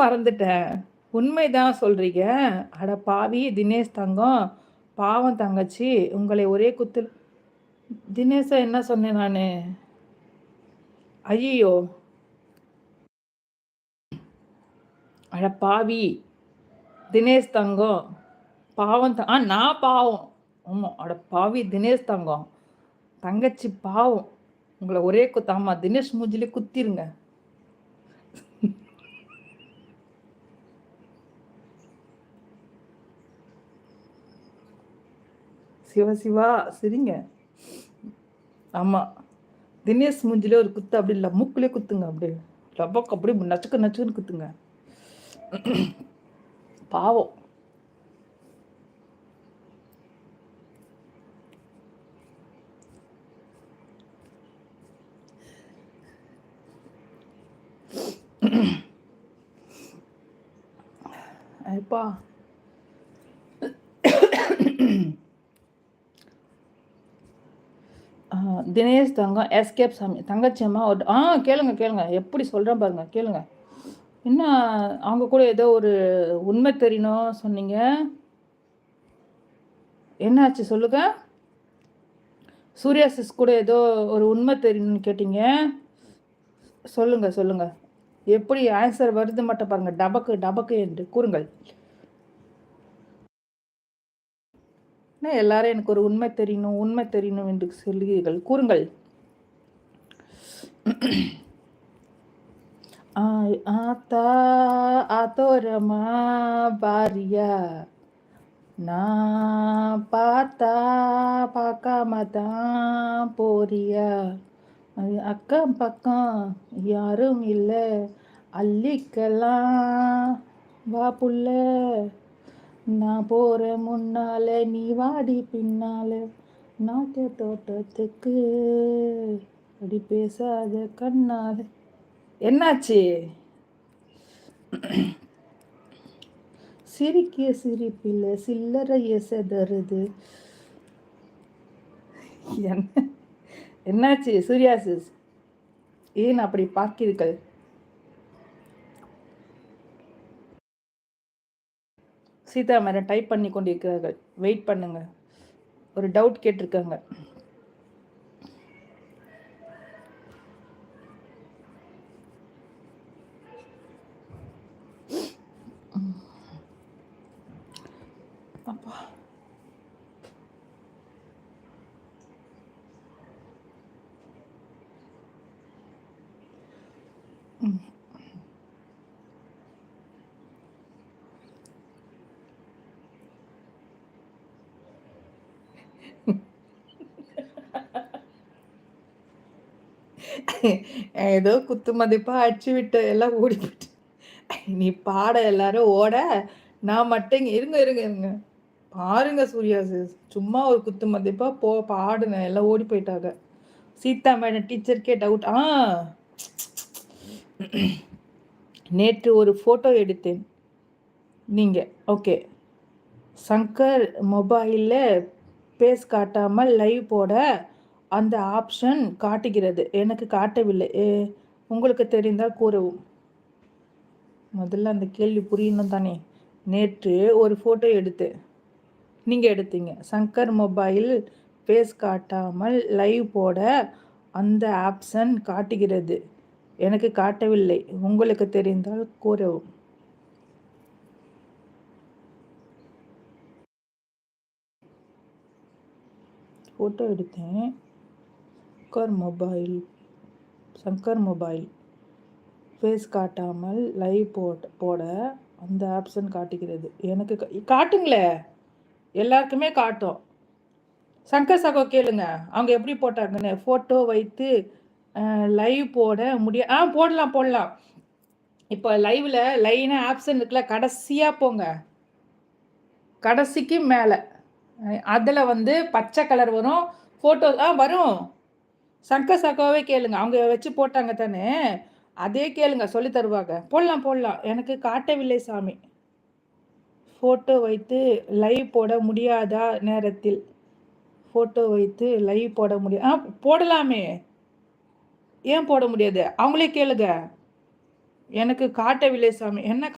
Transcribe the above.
மறந்துட்டேன். உண்மைதான் சொல்றீங்க. அட பாவி தினேஷ் தங்கம், பாவம் தங்கச்சி, உங்களை ஒரே குத்துல தினேஷ என்ன சொன்னேன் நானு? ஐயய்யோ! அட பாவி தினேஷ் தங்கம், பாவம் நான் பாவம். ஆமா. அட பாவி தினேஷ் தங்கம், தங்கச்சி பாவம். உங்கள ஒரே குத்து ஆமா தினேஷ் மூஞ்சிலே குத்திருங்க. சிவா சிவா சிரிங்க. ஆமா. தினேஷ் மூஞ்சிலே ஒரு குத்து அப்படி இல்ல மூக்குலே குத்துங்க அப்படியே. லபக்கு அப்படியே நச்சுக்கு நச்சுக்குன்னு குத்துங்க. பாவம். அப்பா தினேஷ் தங்கம் எஸ்கேப் சாமி தங்கச்சி அம்மா ஒரு கேளுங்க கேளுங்க எப்படி சொல்கிறேன் பாருங்க கேளுங்க. என்ன அவங்க கூட ஏதோ ஒரு உண்மை தெரியணும் சொன்னீங்க, என்னாச்சு சொல்லுங்க. சூர்யா சிஸ் கூட ஏதோ ஒரு உண்மை தெரியணும்னு கேட்டீங்க, சொல்லுங்க சொல்லுங்க. எப்படி ஆன்சர் வருது மட்டும் பாருங்க. டபக்கு டபக்கு என்று கூறுங்கள். எல்லாரும் எனக்கு ஒரு உண்மை தெரியணும் என்று சொல்லுகிறீர்கள், கூறுங்கள். ஆத்தா ஆத்தோரமா பாரியா, நான் பார்த்தா பார்க்காம தான் போறியா, அக்கம் பக்கம் யாரும் இல்லை அள்ளிக்கலாம் வா புள்ள, நான் போற முன்னால நீ வாடி பின்னால, நாட்டு தோட்டத்துக்கு அப்படி பேசாத கண்ணால. என்னாச்சு? சிரிக்கிய சிரிப்பில் சில்லறைய செதறுது. என்னாச்சு சூர்யா சிஸ், ஏன் அப்படி பார்க்கிறீர்கள்? சீதா மேடம் டைப் பண்ணி கொண்டிருக்கிறார்கள், வெயிட் பண்ணுங்க. ஒரு டவுட் கேட்டிருக்காங்க. அப்பா ஏதோ குத்து மதிப்பா அடிச்சு விட்டு எல்லாம் ஓடி போயிட்டு, நீ பாட எல்லாரும் ஓட, நான் மட்டும் இருங்க இருங்க இருங்க பாருங்க சூர்யா சிஸ், சும்மா ஒரு குத்து மதிப்பா பாடுங்க எல்லாம் ஓடி போயிட்டாங்க. சீதா மேடம் டீச்சருக்கே டவுட். நேற்று ஒரு ஃபோட்டோ எடுத்தேன் நீங்க ஓகே. சங்கர் மொபைலில் பேஸ் காட்டாமல் லைவ் போட அந்த ஆப்ஷன் காட்டுகிறது, எனக்கு காட்டவில்லை, உங்களுக்கு தெரிந்தால் கூறவும். முதல்ல அந்த கேள்வி புரியணும் தானே. நேற்று ஒரு ஃபோட்டோ எடுத்து நீங்கள் எடுத்தீங்க, சங்கர் மொபைல் பேஸ் காட்டாமல் லைவ் போட அந்த ஆப்ஷன் காட்டுகிறது, எனக்கு காட்டவில்லை, உங்களுக்கு தெரிந்தால் கூறவும். ஃபோட்டோ எடுத்தேன், சங்கர் மொபைல் ஃபேஸ் காட்டாமல் லைவ் போட அந்த ஆப்ஷன் காட்டுகிறது, எனக்கு காட்டுங்களே, எல்லாருக்குமே காட்டும். சங்கர் சகோ கேளுங்க அவங்க எப்படி போட்டாங்கன்னு. ஃபோட்டோ வைத்து லைவ் போட போடலாம். இப்போ லைவில் லைனாக ஆப்ஷன் இருக்குல்ல, கடைசியாக போங்க, கடைசிக்கு மேலே அதில் வந்து பச்சை கலர் வரும் ஃபோட்டோ வரும். சங்கர் சகோவே கேளுங்க, அவங்க வச்சு போட்டாங்க தானே, அதே கேளுங்க சொல்லி தருவாங்க. போடலாம், எனக்கு காட்டவில்லை சாமி. ஃபோட்டோ வைத்து லைவ் போட முடியாதா நேரத்தில், ஃபோட்டோ வைத்து லைவ் போட முடியும். போடலாமே, ஏன் போட முடியாது, அவங்களே கேளுங்க. எனக்கு காட்டவில்லை சாமி. என்ன